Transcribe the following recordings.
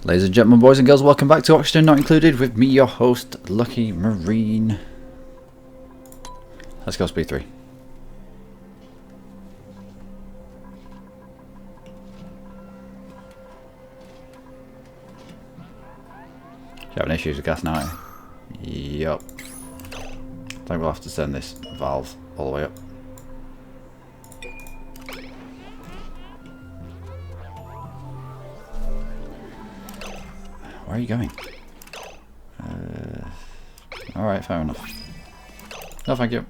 Ladies and gentlemen, boys and girls, welcome back to Oxygen Not Included with me, your host, Luckymarine. Let's go speed 3. You having issues with gas now? Yup. I think we'll have to send this valve all the way up. Where are you going? Alright, fair enough. No, thank you.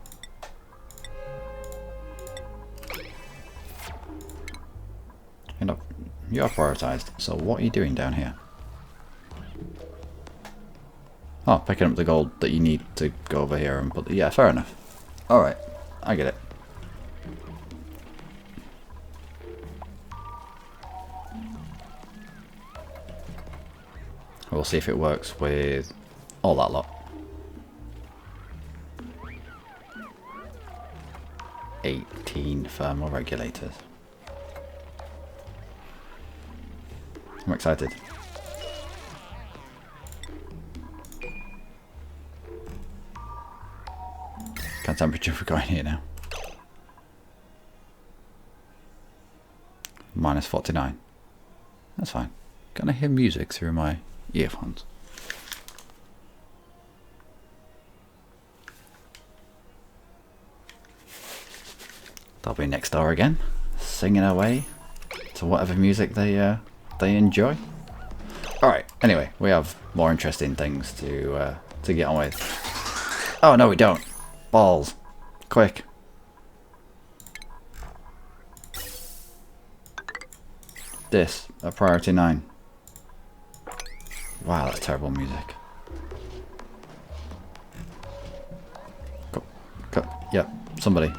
You're prioritised. So what are you doing down here? Oh, picking up the gold that you need to go over here and put... Yeah, fair enough. Alright, I get it. We'll see if it works with all that lot. 18 thermal regulators. I'm excited. Can temperature for going here now? Minus 49. That's fine. Can I hear music through my earphones? They'll be next door again, singing away to whatever music they enjoy. All right. Anyway, we have more interesting things to get on with. Oh no, we don't. Balls, quick. This at priority 9. Wow, that's terrible music. Go. Yep, somebody.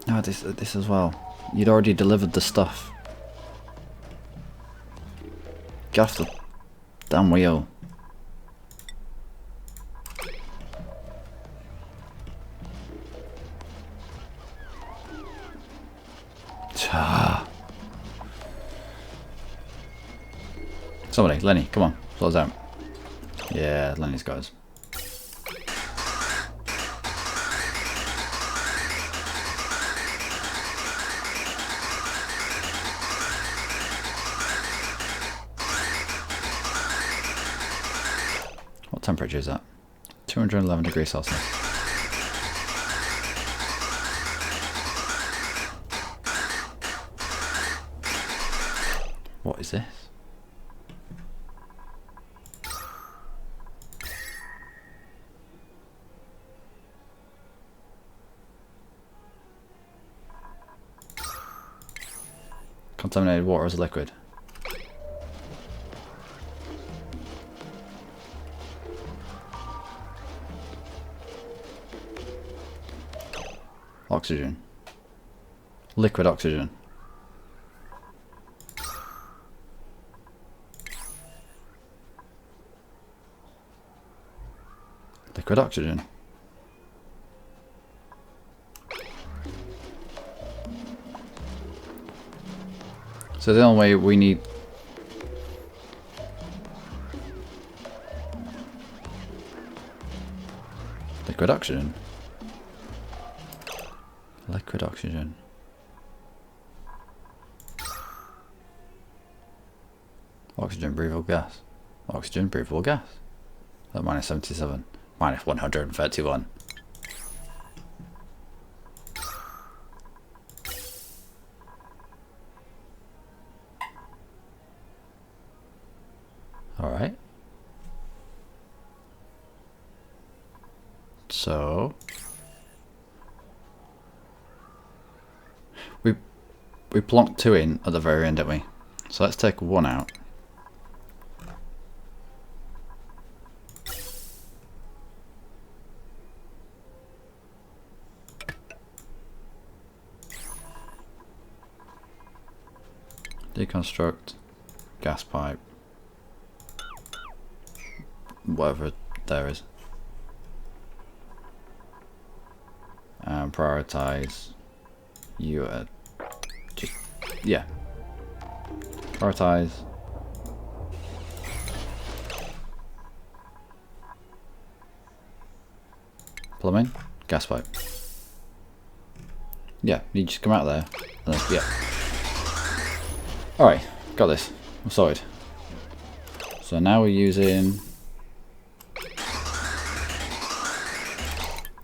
No, this as well. You'd already delivered the stuff. Get off the damn wheel. Somebody, Lenny, come on, slow down. Yeah, Lenny's got us. What temperature is that? 211 degrees Celsius. What is this? Contaminated water as a liquid. Oxygen. Liquid oxygen. Liquid oxygen. So the only way we need... Liquid oxygen. Liquid oxygen. Oxygen breathable gas. Oxygen breathable gas. At minus 77. Minus 131. Alright. So we plonked 2 in at the very end, didn't we? So let's take 1 out. Deconstruct gas pipe. Whatever there is. And prioritize you at just Yeah. Prioritize. Plumbing. Gas pipe. Yeah, you just come out there. And then, yeah. Alright, got this. I'm sorted. So now we're using...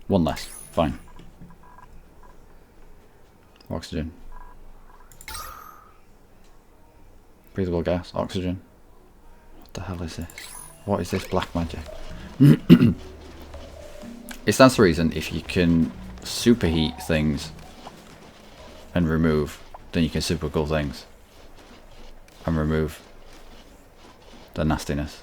one less. Fine. Oxygen. Breathable gas. Oxygen. What the hell is this? What is this black magic? It stands to reason if you can superheat things and remove, then you can super cool things and remove the nastiness.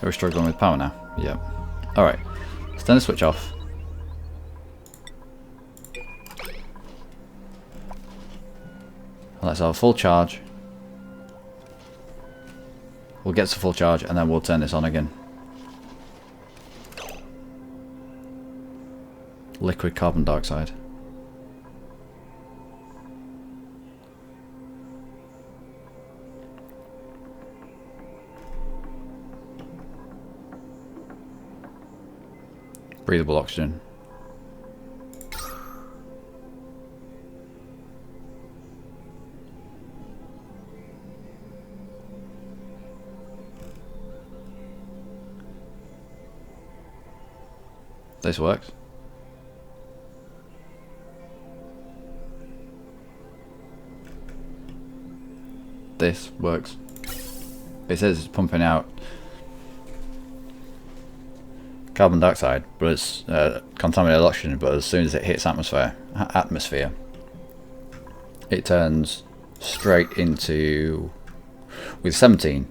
Are we struggling with power now? Yep. Alright. Let's turn the switch off. Let's have a full charge. We'll get to full charge and then we'll turn this on again. Liquid carbon dioxide. Breathable oxygen. This works. This works. It says it's pumping out carbon dioxide, but it's contaminated oxygen. But as soon as it hits atmosphere, it turns straight into with 17.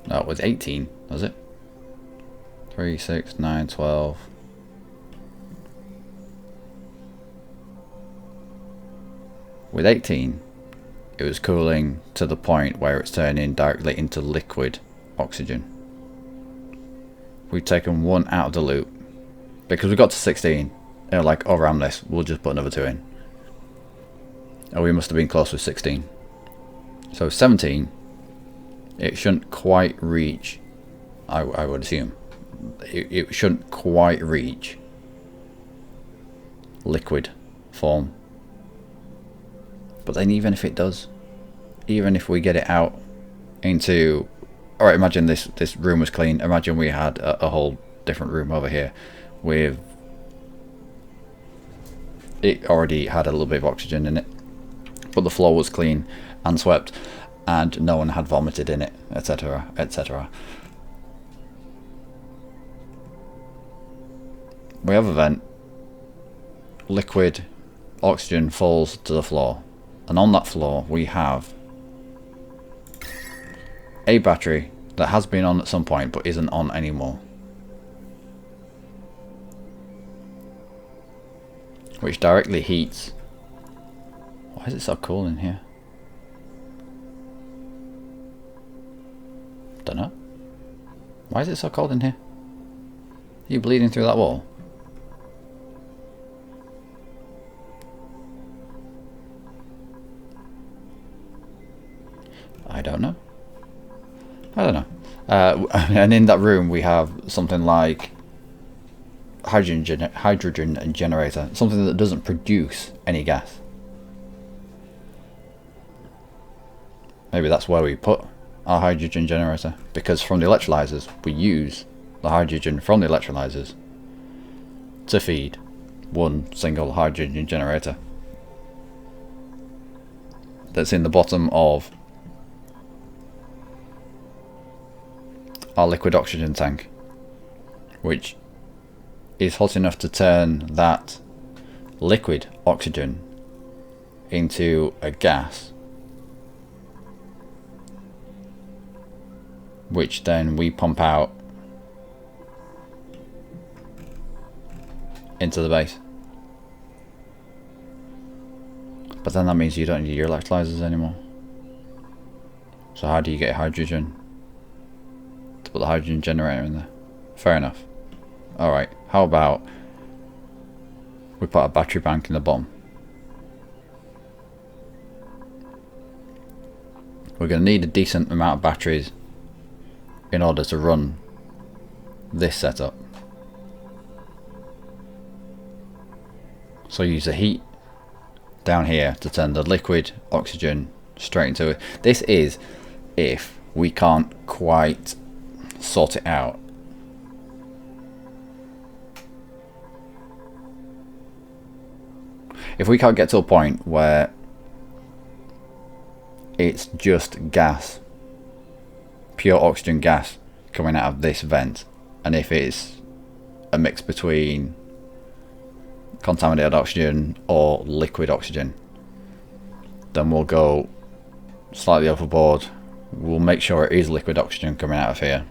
No, with 18. Was it? 3, 6, 9, 12. With 18, it was cooling to the point where it's turning directly into liquid oxygen. We've taken one out of the loop because we got to 16. And like, oh, ram this, we'll just put another 2 in. Oh, we must have been close with 16. So 17, it shouldn't quite reach, I would assume, it shouldn't quite reach liquid form. But then even if it does, even if we get it out into... Alright, imagine this room was clean. Imagine we had a whole different room over here with... It already had a little bit of oxygen in it, but the floor was clean and swept and no one had vomited in it, etc, etc. We have a vent. Liquid oxygen falls to the floor. And on that floor we have a battery that has been on at some point but isn't on anymore, which directly heats... Why is it so cool in here? Don't know. Why is it so cold in here? Are you bleeding through that wall? I don't know. I don't know. And in that room we have something like hydrogen generator, something that doesn't produce any gas. Maybe that's where we put our hydrogen generator, because from the electrolyzers we use the hydrogen from the electrolyzers to feed one single hydrogen generator that's in the bottom of our liquid oxygen tank, which is hot enough to turn that liquid oxygen into a gas, which then we pump out into the base. But then that means you don't need your electrolyzers anymore. So how do you get hydrogen? To put the hydrogen generator in there. Fair enough. Alright, how about we put a battery bank in the bottom. We're going to need a decent amount of batteries in order to run this setup. So use the heat down here to turn the liquid oxygen straight into it. This is if we can't quite sort it out. If we can't get to a point where it's just gas, pure oxygen gas coming out of this vent, and if it's a mix between contaminated oxygen or liquid oxygen, then we'll go slightly overboard. We'll make sure it is liquid oxygen coming out of here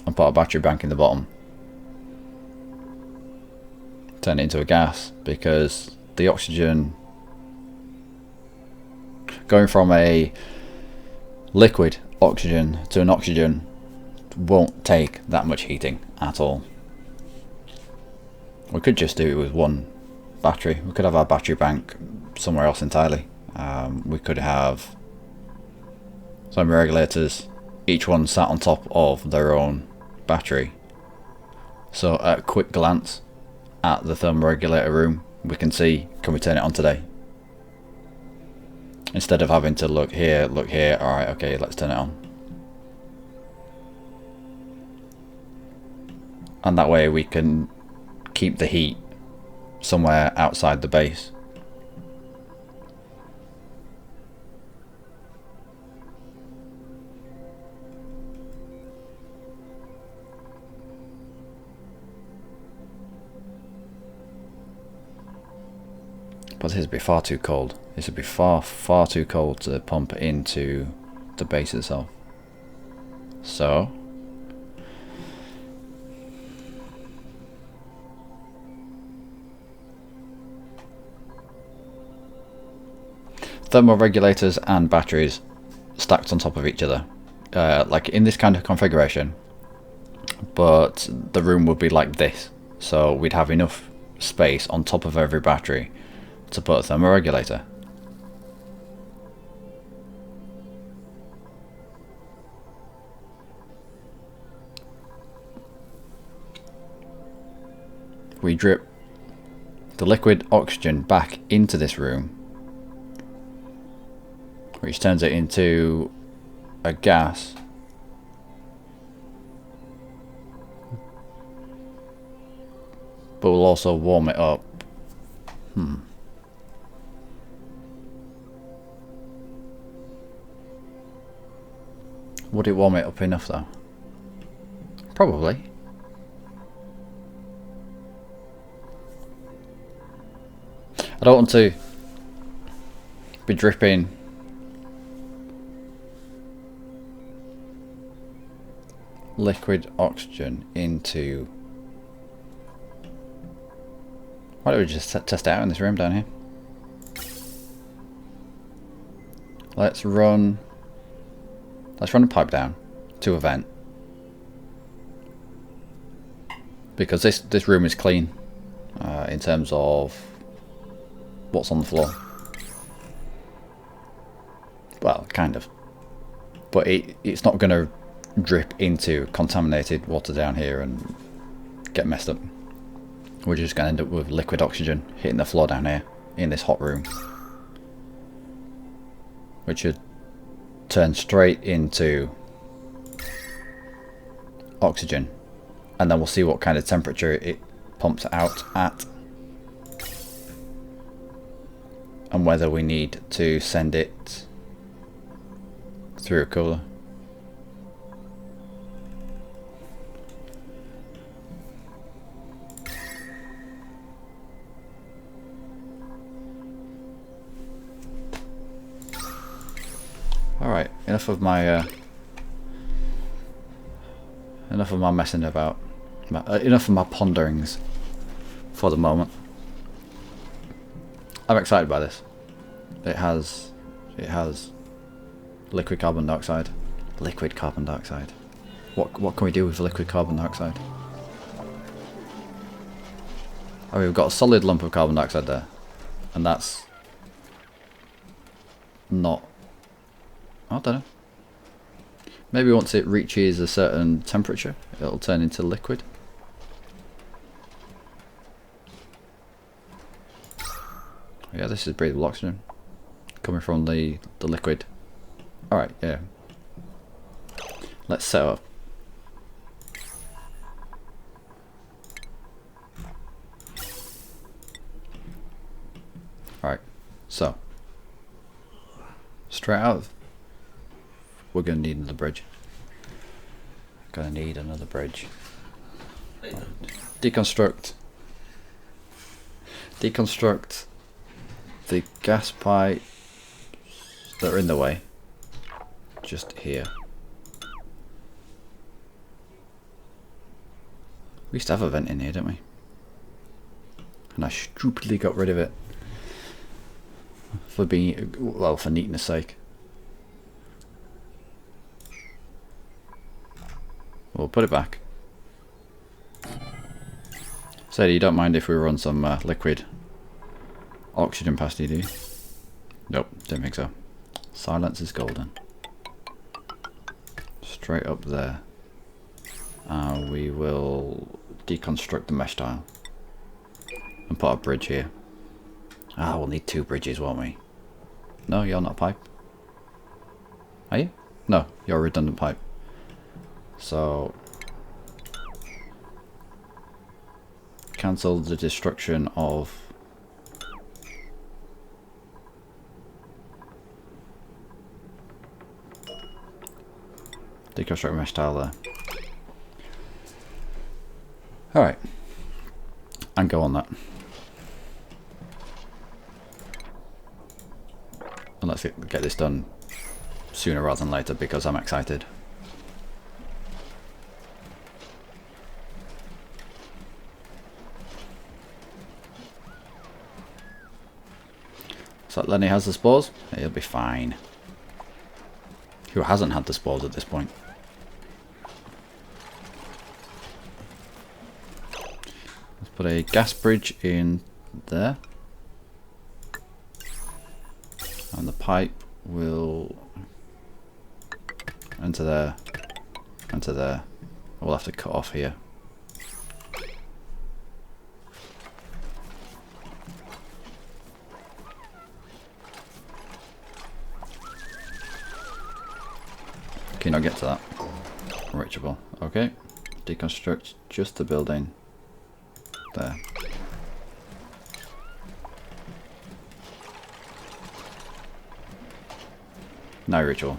and put a battery bank in the bottom. Turn it into a gas, because the oxygen going from a liquid oxygen to an oxygen won't take that much heating at all. We could just do it with one battery. We could have our battery bank somewhere else entirely. We could have some regulators, each one sat on top of their own battery. So at a quick glance at the thermoregulator room, we can see, can we turn it on today? Instead of having to look here, alright, okay, let's turn it on. And that way we can keep the heat somewhere outside the base. But this would be far too cold. This would be far too cold to pump into the base itself. So thermoregulators and batteries stacked on top of each other, like in this kind of configuration, but the room would be like this. So we'd have enough space on top of every battery to put a thermoregulator. We drip the liquid oxygen back into this room, which turns it into a gas. But we'll also warm it up. Would it warm it up enough though? Probably. I don't want to be dripping liquid oxygen into... Why don't we just test it out in this room down here? Let's run a pipe down to a vent, because this room is clean in terms of what's on the floor. Well, kind of, but it's not going to drip into contaminated water down here and get messed up. We're just going to end up with liquid oxygen hitting the floor down here in this hot room, which should turn straight into oxygen, and then we'll see what kind of temperature it pumps out at, and whether we need to send it through a cooler. Alright, enough of my messing about, enough of my ponderings for the moment. I'm excited by this. It has liquid carbon dioxide. Liquid carbon dioxide. What can we do with liquid carbon dioxide? Oh, we've got a solid lump of carbon dioxide there, and that's not. I don't know. Maybe once it reaches a certain temperature, it'll turn into liquid. Yeah, this is breathable oxygen coming from the liquid. Alright, yeah. Let's set up. Alright, so straight out, we're going to need another bridge. Gonna need another bridge. Deconstruct the gas pipes that are in the way. Just here. We used to have a vent in here, didn't we? And I stupidly got rid of it. For being, well, for neatness sake. We'll put it back. Sadie, you don't mind if we run some liquid oxygen past you, do you? Nope, don't think so. Silence is golden. Straight up there. We will deconstruct the mesh tile. And put a bridge here. Ah, we'll need 2 bridges, won't we? No, you're not a pipe. Are you? No, you're a redundant pipe. So cancel the destruction of deconstruct mesh tile there. Alright. And go on that. And let's get this done sooner rather than later because I'm excited. So Lenny has the spores, he'll be fine. Who hasn't had the spores at this point? Let's put a gas bridge in there. And the pipe will enter there, enter there. We'll have to cut off here. Can you not get to that? Reachable. Okay. Deconstruct just the building. There. Now reachable.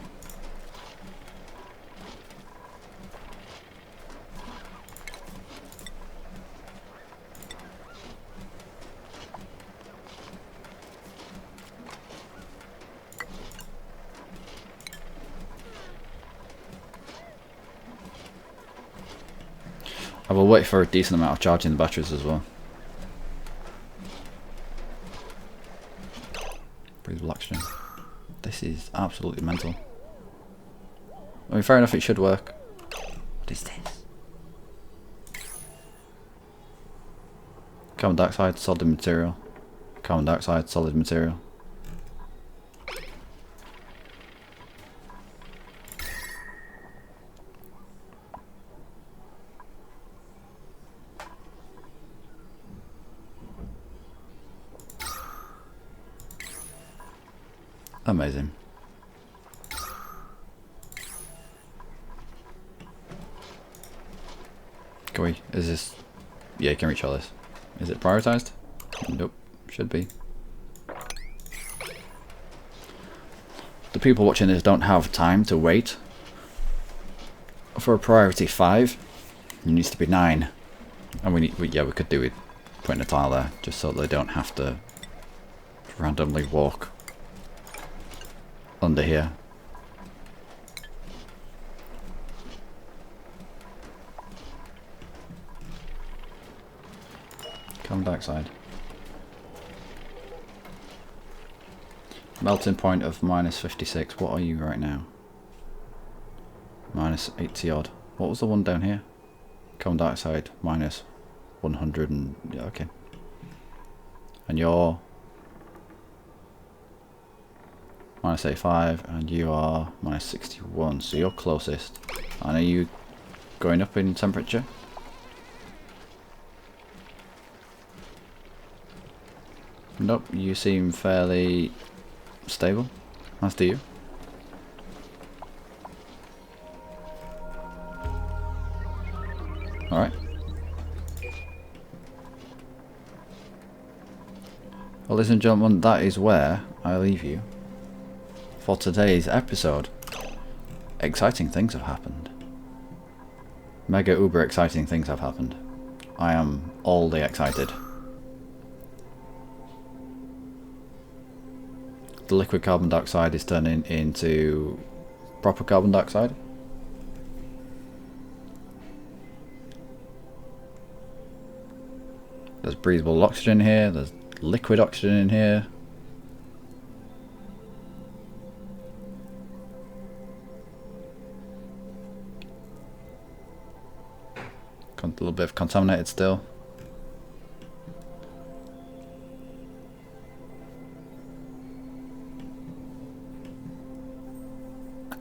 I will wait for a decent amount of charging the batteries as well. Breathable oxygen. This is absolutely mental. I mean, fair enough, it should work. What is this? Carbon dioxide, solid material. Carbon dioxide, solid material. Amazing. Can we, is this, yeah, you can reach all this. Is it prioritized? Nope, should be. The people watching this don't have time to wait for a priority 5. It needs to be 9. And we could do it putting a tile there, just so they don't have to randomly walk under here. Carbon dioxide. Melting point of minus 56. What are you right now? Minus 80 odd. What was the one down here? Carbon dioxide minus 100 and... yeah, okay. And you're... minus 85 and you are minus 61. So you're closest. And are you going up in temperature? Nope, you seem fairly stable. As do you. Alright. Well, ladies and gentlemen, that is where I leave you for today's episode. Exciting things have happened. Mega uber exciting things have happened. I am all day excited. The liquid carbon dioxide is turning into proper carbon dioxide. There's breathable oxygen here, there's liquid oxygen in here. A little bit of contaminated still.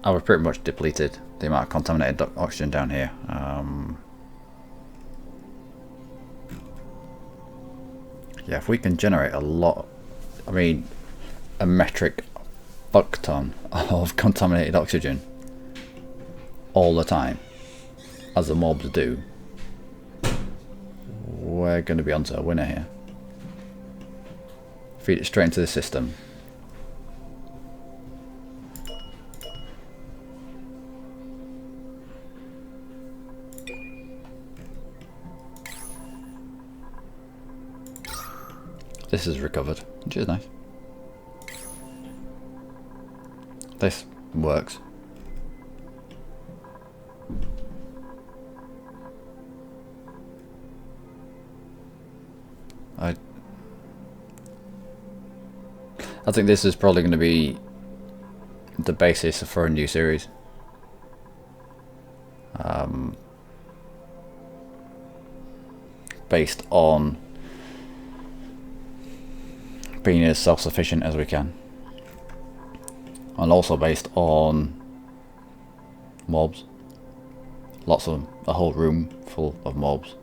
We're pretty much depleted the amount of contaminated oxygen down here. Yeah, if we can generate a lot, I mean, a metric fuck ton of contaminated oxygen all the time, as the mobs do, we're going to be onto a winner here. Feed it straight into the system. This is recovered, which is nice. This works. I think this is probably going to be the basis for a new series. Based on being as self-sufficient as we can, and also based on mobs. Lots of them. A whole room full of mobs.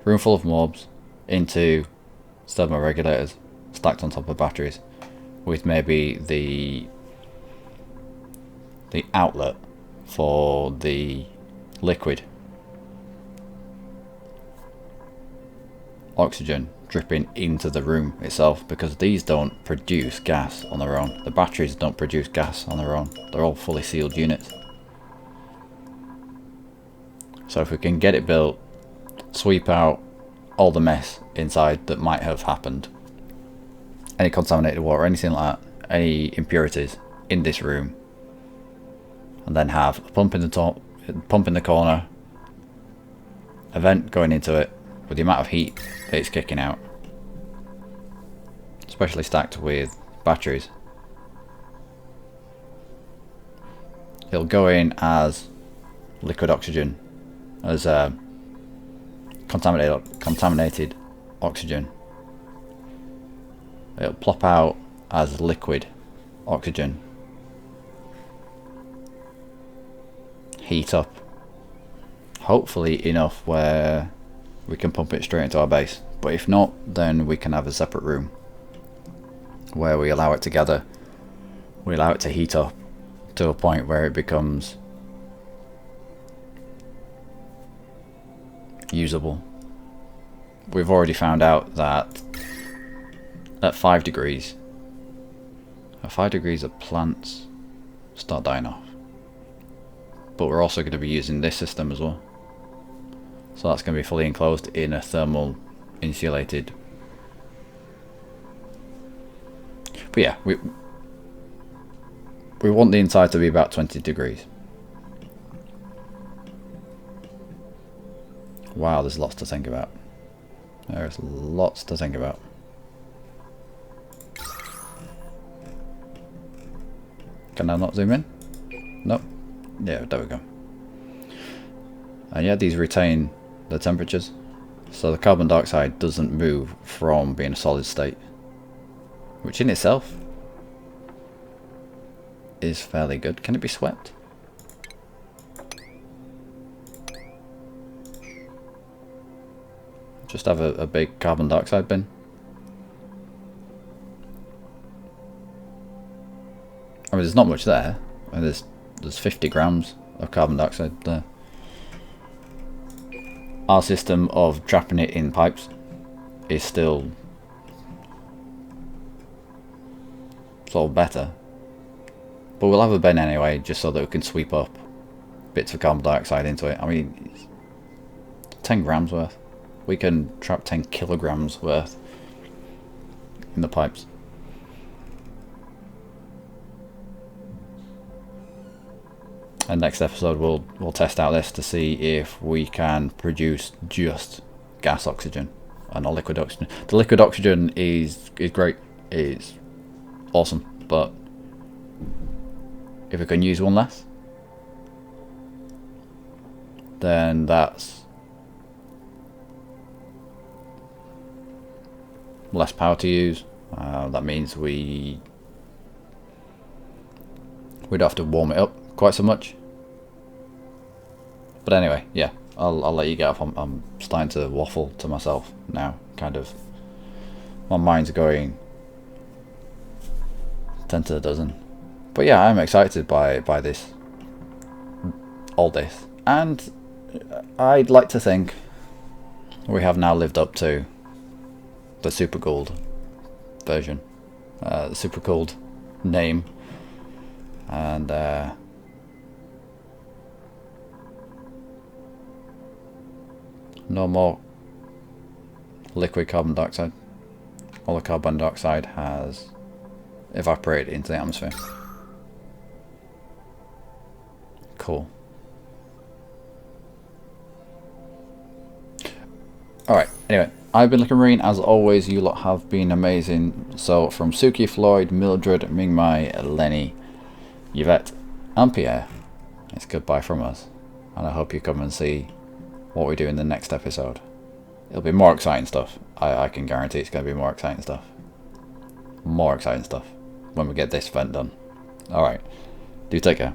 Room full of mobs into thermoregulators stacked on top of batteries, with maybe the outlet for the liquid oxygen dripping into the room itself, because these don't produce gas on their own. The batteries don't produce gas on their own. They're all fully sealed units. So if we can get it built, sweep out all the mess inside that might have happened, any contaminated water, anything like that, any impurities in this room, and then have a pump in the top, pump in the corner, a vent going into it with the amount of heat that it's kicking out, especially stacked with batteries. It'll go in as liquid oxygen, as contaminated oxygen. It'll plop out as liquid oxygen, heat up, hopefully enough where we can pump it straight into our base. But if not, then we can have a separate room where we allow it to gather, we allow it to heat up to a point where it becomes usable. We've already found out that at 5 degrees, the plants start dying off. But we're also going to be using this system as well. So that's going to be fully enclosed in a thermal insulated. But yeah, we want the inside to be about 20 degrees. Wow, there's lots to think about. There's lots to think about. Can I not zoom in? Nope. Yeah, there we go. And yeah, these retain the temperatures, so the carbon dioxide doesn't move from being a solid state, which in itself is fairly good. Can it be swept? Just have a big carbon dioxide bin. I mean, there's not much there. I mean, there's 50 grams of carbon dioxide there. Our system of trapping it in pipes is still sort of better, but we'll have a bin anyway, just so that we can sweep up bits of carbon dioxide into it. I mean, 10 grams worth. We can trap 10 kilograms worth in the pipes. And next episode we'll test out this to see if we can produce just gas oxygen and not liquid oxygen. The liquid oxygen is great, it's awesome, but if we can use one less, then that's less power to use. That means we'd have to warm it up quite so much. But anyway, yeah, I'll let you get off. I'm starting to waffle to myself now, kind of. My mind's going 10 to the dozen. But yeah, I'm excited by this, all this, and I'd like to think we have now lived up to the super cooled version, the super cooled name, and no more liquid carbon dioxide. All the carbon dioxide has evaporated into the atmosphere. Cool. Alright, anyway, I've been Luckymarine. As always, you lot have been amazing. So, from Suki, Floyd, Mildred, Mingmai, Lenny, Yvette, and Pierre, it's goodbye from us. And I hope you come and see what we do in the next episode. It'll be more exciting stuff. I can guarantee it's going to be more exciting stuff. More exciting stuff when we get this event done. Alright, do take care.